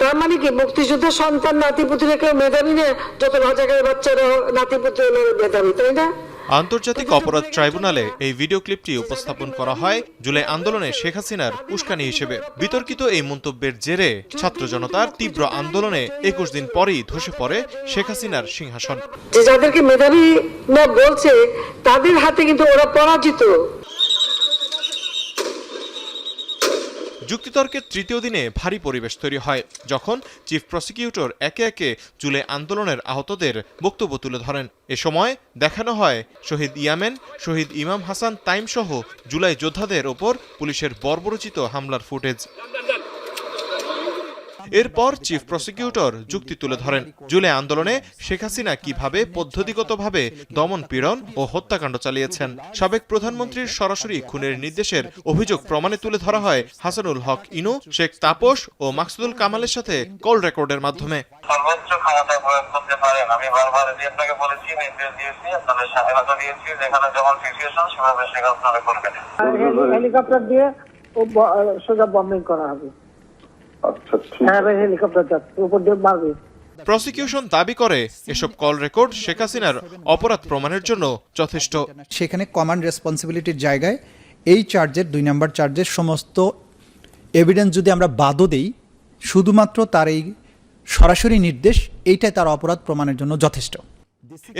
তার মানে কি মুক্তিযোদ্ধার সন্তান নাতিপুতিরা কেউ মেধাবী না, যত রাজাকারের বাচ্চারা নাতিপুতি হলো মেধাবী, তাই না? আন্তর্জাতিক অপরাধ ট্রাইব্যুনালে এই ভিডিও ক্লিপটি উপস্থাপন করা হয় জুলাই আন্দোলনে শেখ হাসিনার উস্কানি হিসেবে। বিতর্কিত এই মন্তব্যের জেরে ছাত্র জনতার তীব্র আন্দোলনে ২১ দিন পরেই ধসে পড়ে শেখ হাসিনার সিংহাসন। যে যাদেরকে মেধাবী না বলছে তাদের হাতে কিন্তু ওরা পরাজিত। যুক্তিতর্কের তৃতীয় দিনে ভারী পরিবেশ তৈরি হয় যখন চিফ প্রসিকিউটর একে একে জুলাই আন্দোলনের আহতদের বক্তব্য তুলে ধরেন। এ সময় দেখানো হয় শহীদ ইয়ামেন, শহীদ ইমাম হাসান তাইম সহ জুলাই যোদ্ধাদের ওপর পুলিশের বর্বরোচিত হামলার ফুটেজ। এরপর চিফ প্রসিকিউটর যুক্তি তুলে ধরেন জুলাই আন্দোলনে শেখ হাসিনা কিভাবে পদ্ধতিগতভাবে দমন পীড়ন ও হত্যাকাণ্ড চালিয়েছেন। সাবেক প্রধানমন্ত্রীর সরাসরি খুনের নির্দেশের অভিযোগ প্রমাণে তুলে ধরা হয় হাসানুল হক ইনু, শেখ তাপস ও মাকসুদুল কামালের সাথে কল রেকর্ডের মাধ্যমে। সর্বোচ্চ ক্ষমতা প্রয়োগ করতে পারেন। আমি বারবার আপনাকে বলেছি, নির্দেশ দিয়েছি, আপনাদের স্বাধীনতা দিয়েছি, যেখানে যেমন সিচুয়েশন সেভাবে সেটা আপনারা করবেন। হেলিকপ্টার দিয়ে সোজা বম্বিং করা হবে। প্রসিকিউশন দাবি করে এসব কল রেকর্ড শেখ হাসিনার অপরাধ প্রমাণের জন্য যথেষ্ট। সেখানে কমান্ড রেসপন্সিবিলিটির জায়গায় এই চার্জের ২ নম্বর চার্জের সমস্ত এভিডেন্স যদি আমরা বাদও দেই, শুধুমাত্র তার এই সরাসরি নির্দেশ এইটাই তার অপরাধ প্রমাণের জন্য যথেষ্ট।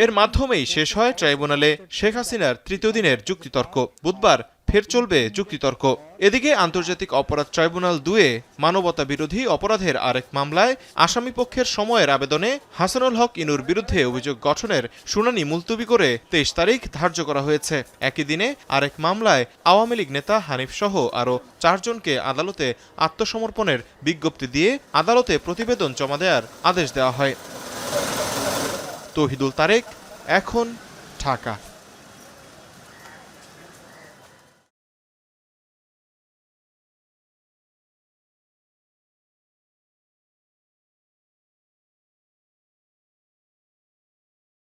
এর মাধ্যমেই শেষ হয় ট্রাইব্যুনালে শেখ হাসিনার তৃতীয় দিনের যুক্তিতর্ক। বুধবার ফের চলবে যুক্তিতর্ক। এদিকে আন্তর্জাতিক অপরাধ ট্রাইব্যুনাল ২-এ মানবতা বিরোধী অপরাধের আরেক মামলায় আসামিপক্ষের সময়ের আবেদনে হাসানুল হক ইনুর বিরুদ্ধে অভিযোগ গঠনের শুনানি মুলতবি করে ২৩ তারিখ ধার্য করা হয়েছে। একই দিনে আরেক মামলায় আওয়ামী লীগ নেতা হানিফ সহ আরও ৪ জনকে আদালতে আত্মসমর্পণের বিজ্ঞপ্তি দিয়ে আদালতে প্রতিবেদন জমা দেওয়ার আদেশ দেওয়া হয়। তৌহিদুল তারেক, এখন, ঢাকা।